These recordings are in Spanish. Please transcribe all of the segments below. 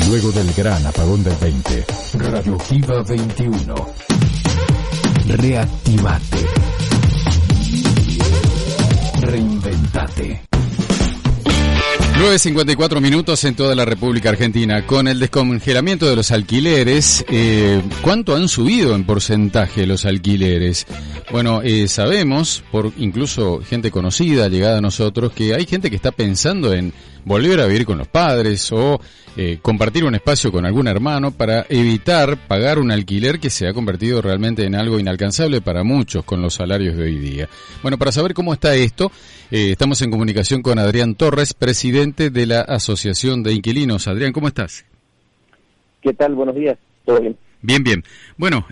Luego del gran apagón del 20, Radioactiva 21. Reactivate. Reinventate. 9:54 minutos en toda la República Argentina. Con el descongelamiento de los alquileres, ¿cuánto han subido en porcentaje los alquileres? Bueno, sabemos, por incluso gente conocida, llegada a nosotros, que hay gente que está pensando en volver a vivir con los padres o compartir un espacio con algún hermano para evitar pagar un alquiler que se ha convertido realmente en algo inalcanzable para muchos con los salarios de hoy día. Bueno, para saber cómo está esto, estamos en comunicación con Adrián Torres, presidente de la Asociación de Inquilinos. Adrián, ¿cómo estás? ¿Qué tal? Buenos días. ¿Todo bien? Bien, bien. Bueno,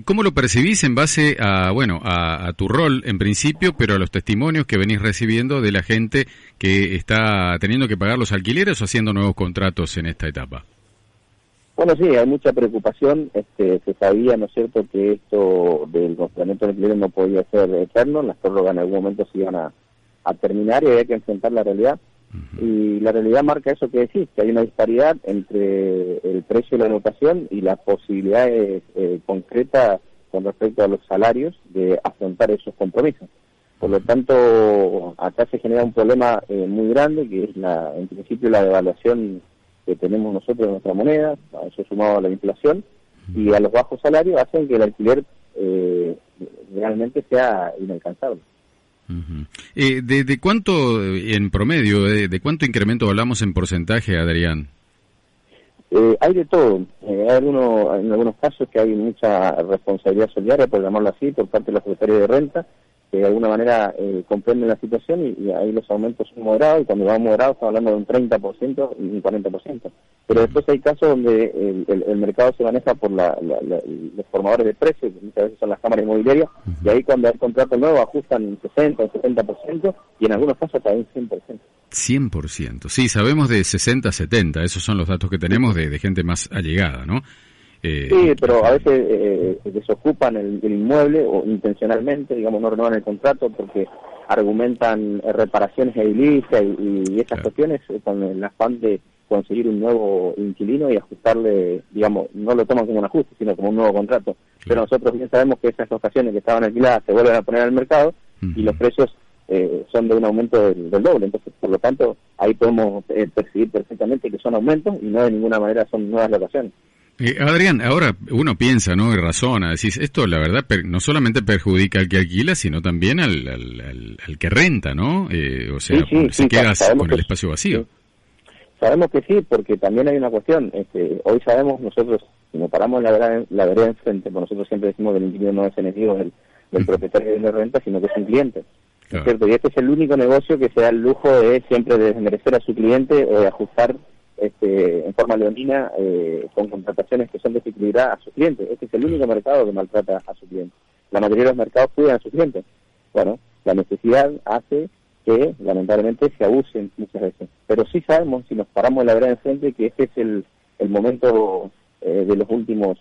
¿cómo lo percibís en base a tu rol en principio, pero a los testimonios que venís recibiendo de la gente que está teniendo que pagar los alquileres o haciendo nuevos contratos en esta etapa? Bueno, sí, hay mucha preocupación. Se sabía, ¿no es cierto?, que esto del congelamiento del alquiler no podía ser eterno. Las prórrogas en algún momento se iban a terminar y había que enfrentar la realidad. Y la realidad marca eso que decís, que hay una disparidad entre el precio de la locación y las posibilidades concretas con respecto a los salarios de afrontar esos compromisos. Por lo tanto, acá se genera un problema muy grande, que es en principio la devaluación que tenemos nosotros de nuestra moneda, a eso sumado a la inflación, y a los bajos salarios hacen que el alquiler realmente sea inalcanzable. ¿De cuánto en promedio, de cuánto incremento hablamos en porcentaje, Adrián? Hay de todo. En algunos casos que hay mucha responsabilidad solidaria, por llamarlo así, por parte de los secretarios de renta, que de alguna manera comprenden la situación y ahí los aumentos son moderados, y cuando van moderados estamos hablando de un 30% y un 40%. Pero después hay casos donde el mercado se maneja por los formadores de precios, que muchas veces son las cámaras inmobiliarias, y ahí cuando hay contrato nuevo ajustan un 60 o 70%, y en algunos casos también 100%. 100%, sí, sabemos de 60-70, esos son los datos que tenemos de gente más allegada, ¿no? Sí, pero a veces desocupan el inmueble o intencionalmente, digamos, no renovan el contrato porque argumentan reparaciones edilicias y esas cuestiones con el afán de conseguir un nuevo inquilino y ajustarle, digamos, no lo toman como un ajuste, sino como un nuevo contrato. Pero nosotros bien sabemos que esas locaciones que estaban alquiladas se vuelven a poner al mercado y los precios son de un aumento del doble. Entonces, por lo tanto, ahí podemos percibir perfectamente que son aumentos y no de ninguna manera son nuevas locaciones. Adrián, ahora uno piensa, ¿no? Y razona, decís, esto la verdad no solamente perjudica al que alquila, sino también al que renta, ¿no? O sea, se queda con el espacio vacío. Sí. Sabemos que sí, porque también hay una cuestión. Hoy sabemos nosotros, si nos paramos la vereda enfrente, pues nosotros siempre decimos que el inquilino no es enemigo del propietario de renta, sino que es un cliente. Claro. ¿Cierto? Y este es el único negocio que se da el lujo de siempre desmerecer a su cliente o de ajustar en forma leonina con contrataciones que son desequilibradas a sus clientes. Este es el único mercado que maltrata a su cliente. La mayoría de los mercados cuidan a sus clientes. Bueno, la necesidad hace que lamentablemente se abusen muchas veces. Pero sí sabemos, si nos paramos en la vereda enfrente, que este es el momento de los últimos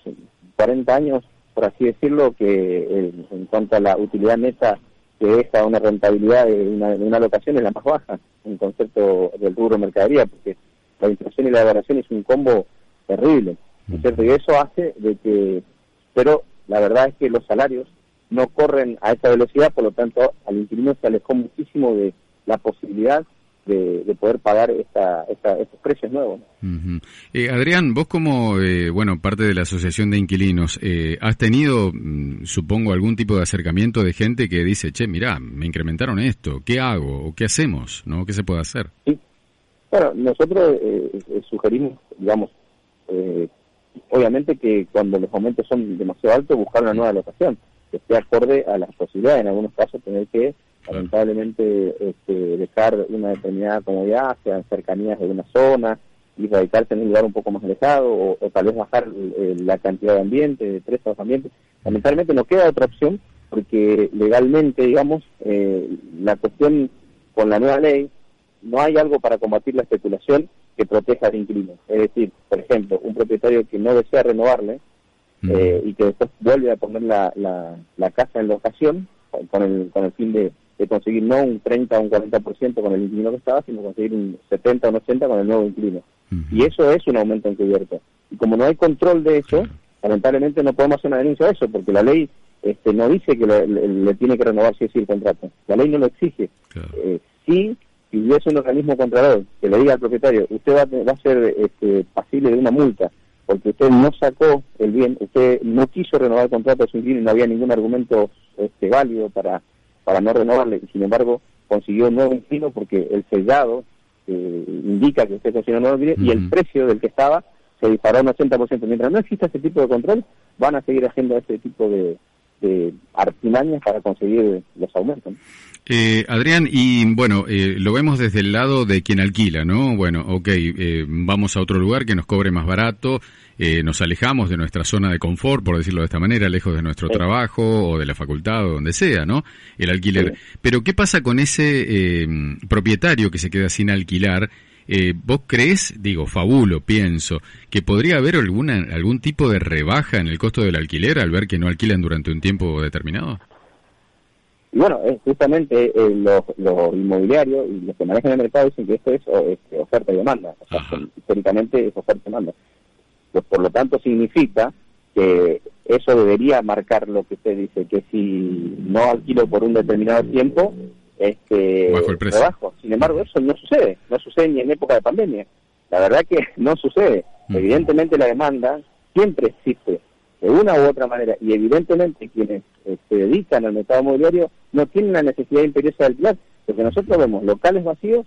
40 años, por así decirlo, que en cuanto a la utilidad neta que deja una rentabilidad de una locación es la más baja, en concepto del rubro mercadería, porque la inflación y la devaluación es un combo terrible, ¿no es cierto? Y eso hace de que, pero la verdad es que los salarios no corren a esa velocidad, por lo tanto al inquilino se alejó muchísimo de la posibilidad de poder pagar estos precios nuevos. Adrián, vos como parte de la Asociación de Inquilinos, ¿has tenido, supongo, algún tipo de acercamiento de gente que dice, che, mirá, me incrementaron esto, ¿qué hago? ¿O qué hacemos? ¿No? ¿Qué se puede hacer? Sí. Bueno, nosotros sugerimos, digamos, obviamente que cuando los aumentos son demasiado altos, buscar una nueva locación, que esté acorde a las posibilidades. En algunos casos tener que, lamentablemente, dejar una determinada comodidad, sean cercanías de una zona, y radicarse en un lugar un poco más alejado, o tal vez bajar la cantidad de ambiente, de préstamos ambientes. Lamentablemente no queda otra opción, porque legalmente, digamos, la cuestión con la nueva ley, no hay algo para combatir la especulación que proteja al inquilino. Es decir, por ejemplo, un propietario que no desea renovarle y que después vuelve a poner la casa en locación con el fin de conseguir no un 30 o un 40% con el inquilino que estaba, sino conseguir un 70 o un 80% con el nuevo inquilino. Y eso es un aumento encubierto. Y como no hay control de eso, lamentablemente no podemos hacer una denuncia de eso, porque la ley no dice que le tiene que renovar sí o sí el contrato. La ley no lo exige. Claro. Si hubiese un organismo controlador que le diga al propietario, usted va a ser pasible de una multa, porque usted no sacó el bien, usted no quiso renovar el contrato de su inquilino y no había ningún argumento válido para no renovarle, y sin embargo consiguió un nuevo inquilino porque el sellado indica que usted consiguió un nuevo inquilino, y el precio del que estaba se disparó un 80%. Mientras no exista ese tipo de control, van a seguir haciendo ese tipo de artimañas para conseguir los aumentos, ¿no? Adrián, y bueno, lo vemos desde el lado de quien alquila, ¿no? Bueno, vamos a otro lugar que nos cobre más barato, nos alejamos de nuestra zona de confort, por decirlo de esta manera, lejos de nuestro trabajo o de la facultad o donde sea, ¿no? El alquiler. Sí. Pero ¿qué pasa con ese propietario que se queda sin alquilar? ¿Vos creés, fabulo, pienso, que podría haber algún tipo de rebaja en el costo del alquiler al ver que no alquilan durante un tiempo determinado? Y bueno, justamente los inmobiliarios y los que manejan el mercado dicen que esto es oferta y demanda. O sea, históricamente es oferta y demanda. Pues, por lo tanto, significa que eso debería marcar lo que usted dice, que si no alquilo por un determinado tiempo, bajo el precio. Rebajo. Sin embargo, eso no sucede ni en época de pandemia. La verdad que no sucede. Evidentemente la demanda siempre existe de una u otra manera, y evidentemente quienes se dedican al mercado inmobiliario no tienen la necesidad imperiosa de alquilar, porque nosotros vemos locales vacíos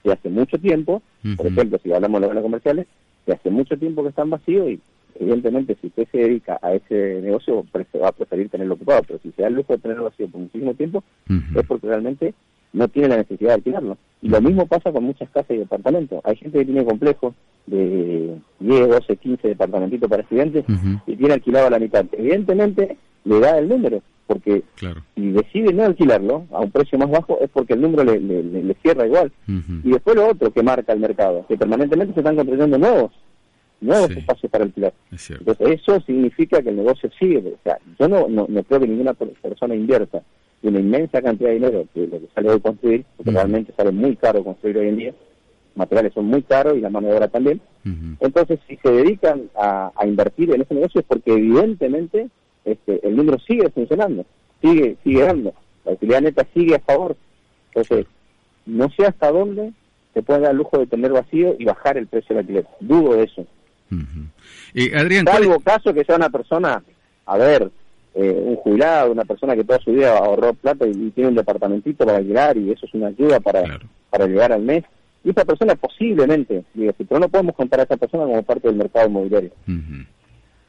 de hace mucho tiempo, por ejemplo, si hablamos de locales comerciales, de hace mucho tiempo que están vacíos, y evidentemente si usted se dedica a ese negocio va a preferir tenerlo ocupado, pero si se da el lujo de tenerlo vacío por muchísimo tiempo, es porque realmente no tiene la necesidad de alquilarlo. Y lo mismo pasa con muchas casas y departamentos. Hay gente que tiene complejos de 10, 12, 15 departamentitos para estudiantes y tiene alquilado a la mitad. Evidentemente le da el número, porque si decide no alquilarlo a un precio más bajo es porque el número le cierra igual. Y después lo otro que marca el mercado, que permanentemente se están construyendo nuevos espacios para alquilar. Entonces eso significa que el negocio sigue. O sea, yo no creo que ninguna persona invierta una inmensa cantidad de dinero que lo que sale de construir, porque realmente sale muy caro construir hoy en día, materiales son muy caros y la mano de obra también. Entonces, si se dedican a invertir en ese negocio es porque evidentemente el número sigue funcionando, sigue dando, la utilidad neta sigue a favor. Entonces, no sé hasta dónde se puede dar el lujo de tener vacío y bajar el precio del alquiler. Dudo de eso. Adrián, salvo caso que sea una persona, un jubilado, una persona que toda su vida ahorró plata y tiene un departamentito para alquilar, y eso es una ayuda para llegar al mes. Y esa persona posiblemente, pero no podemos contar a esa persona como parte del mercado inmobiliario.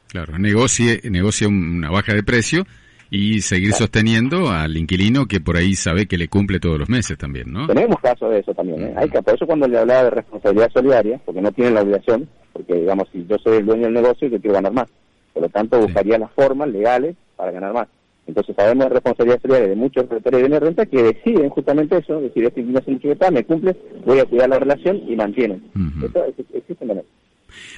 Claro, negocie una baja de precio y seguir sosteniendo al inquilino que por ahí sabe que le cumple todos los meses también, ¿no? Tenemos casos de eso también, por eso cuando le hablaba de responsabilidad solidaria, porque no tienen la obligación, porque digamos, si yo soy el dueño del negocio, yo quiero ganar más. Por lo tanto, buscaría las formas legales para ganar más. Entonces sabemos de responsabilidad solidaria de muchos propietarios de bienes de renta que deciden justamente eso, decir, este no hace mucho que está, me cumple, voy a cuidar la relación y mantienen. Eso existe también.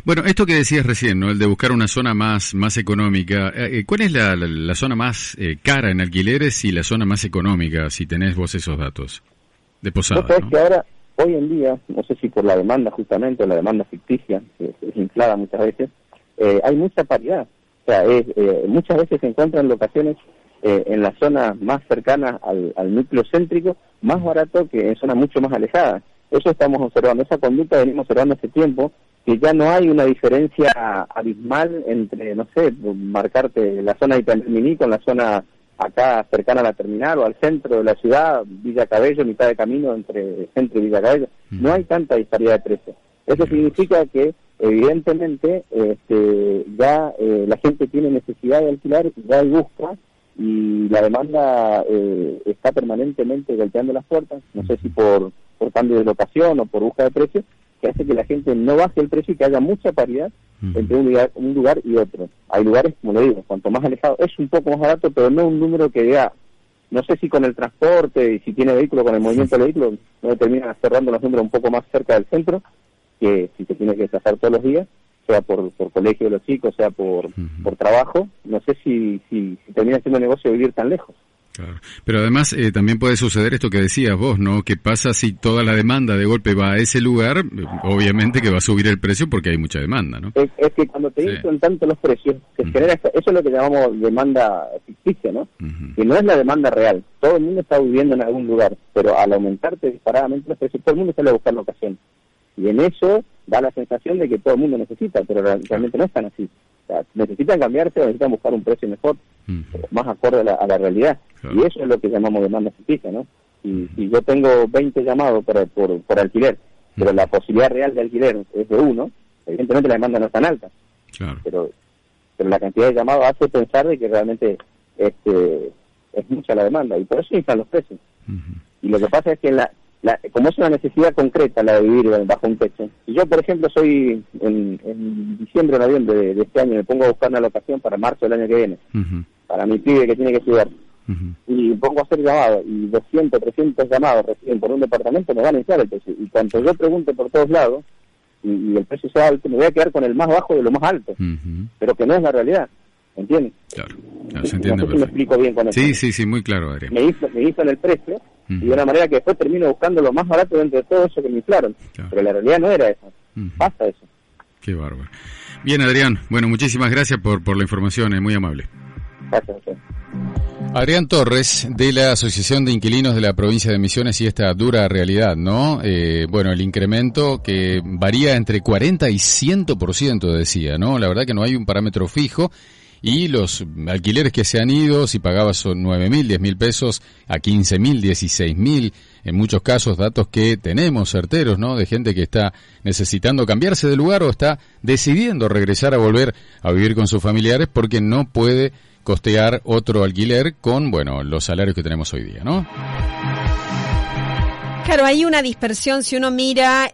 Bueno, esto que decías recién, ¿no? El de buscar una zona más económica. ¿Cuál es la zona más cara en alquileres y la zona más económica, si tenés vos esos datos? De Posada, ¿no? Sabés que ahora, hoy en día, no sé si por la demanda justamente, o la demanda ficticia, que es inflada muchas veces, hay mucha paridad. O sea, muchas veces se encuentran locaciones en las zonas más cercanas al núcleo céntrico, más barato que en zonas mucho más alejadas. Eso estamos observando, esa conducta venimos observando hace tiempo, que ya no hay una diferencia abismal entre, no sé, marcarte la zona de Itamení con la zona acá cercana a la terminal o al centro de la ciudad, Villa Cabello, mitad de camino entre centro y Villa Cabello. No hay tanta disparidad de precios. Eso significa que evidentemente ya la gente tiene necesidad de alquilar, ya hay busca, y la demanda está permanentemente golpeando las puertas, no sé si por cambio de locación o por busca de precios, que hace que la gente no baje el precio y que haya mucha paridad entre un lugar y otro. Hay lugares, como le digo, cuanto más alejado, es un poco más barato, pero no un número que diga, no sé si con el transporte y si tiene vehículo, con el movimiento del vehículo, no termina cerrando los números un poco más cerca del centro, que si se tiene que desplazar todos los días, sea por colegio de los chicos, sea por trabajo, no sé si termina siendo negocio vivir tan lejos. Claro. Pero además también puede suceder esto que decías vos, ¿no? ¿Qué pasa si toda la demanda de golpe va a ese lugar? Obviamente que va a subir el precio porque hay mucha demanda, ¿no? Es que cuando te inflan tanto los precios, se genera eso es lo que llamamos demanda ficticia, ¿no? Que no es la demanda real. Todo el mundo está viviendo en algún lugar, pero al aumentarte disparadamente los precios, todo el mundo sale a buscar locación. Y en eso da la sensación de que todo el mundo necesita, pero realmente no es tan así. O sea, necesitan cambiarse o necesitan buscar un precio mejor, más acorde a la realidad. Claro. Y eso es lo que llamamos demanda ficticia, ¿no? Y si yo tengo 20 llamados por alquiler, pero la posibilidad real de alquiler es de 1, evidentemente la demanda no es tan alta. Claro. Pero la cantidad de llamados hace pensar de que realmente es mucha la demanda, y por eso inflan los precios. Y lo que pasa es que como es una necesidad concreta la de vivir bajo un techo, si yo por ejemplo soy en diciembre o noviembre de este año, me pongo a buscar una locación para marzo del año que viene, para mi pibe que tiene que estudiar, y pongo a hacer llamados, y 200, 300 llamados reciben por un departamento, me van a inflar el precio, y cuando yo pregunte por todos lados, y el precio sea alto, me voy a quedar con el más bajo de lo más alto, pero que no es la realidad, ¿entiendes? Claro, se entiende. No sé si me explico bien con eso. Sí, muy claro, Adrián. Me inflan el precio, y de una manera que después termino buscando lo más barato dentro de todo eso que me inflaron. Claro. Pero la realidad no era esa. Pasa eso. Qué bárbaro. Bien, Adrián. Bueno, muchísimas gracias por la información, muy amable. Gracias. Adrián Torres, de la Asociación de Inquilinos de la Provincia de Misiones, y esta dura realidad, ¿no? Bueno, el incremento que varía entre 40 y 100%, decía, ¿no? La verdad que no hay un parámetro fijo. Y los alquileres que se han ido, si pagabas son 9.000, 10.000 pesos, a 15.000, 16.000, en muchos casos datos que tenemos certeros, ¿no? De gente que está necesitando cambiarse de lugar o está decidiendo regresar a volver a vivir con sus familiares porque no puede costear otro alquiler con, bueno, los salarios que tenemos hoy día, ¿no? Claro, hay una dispersión si uno mira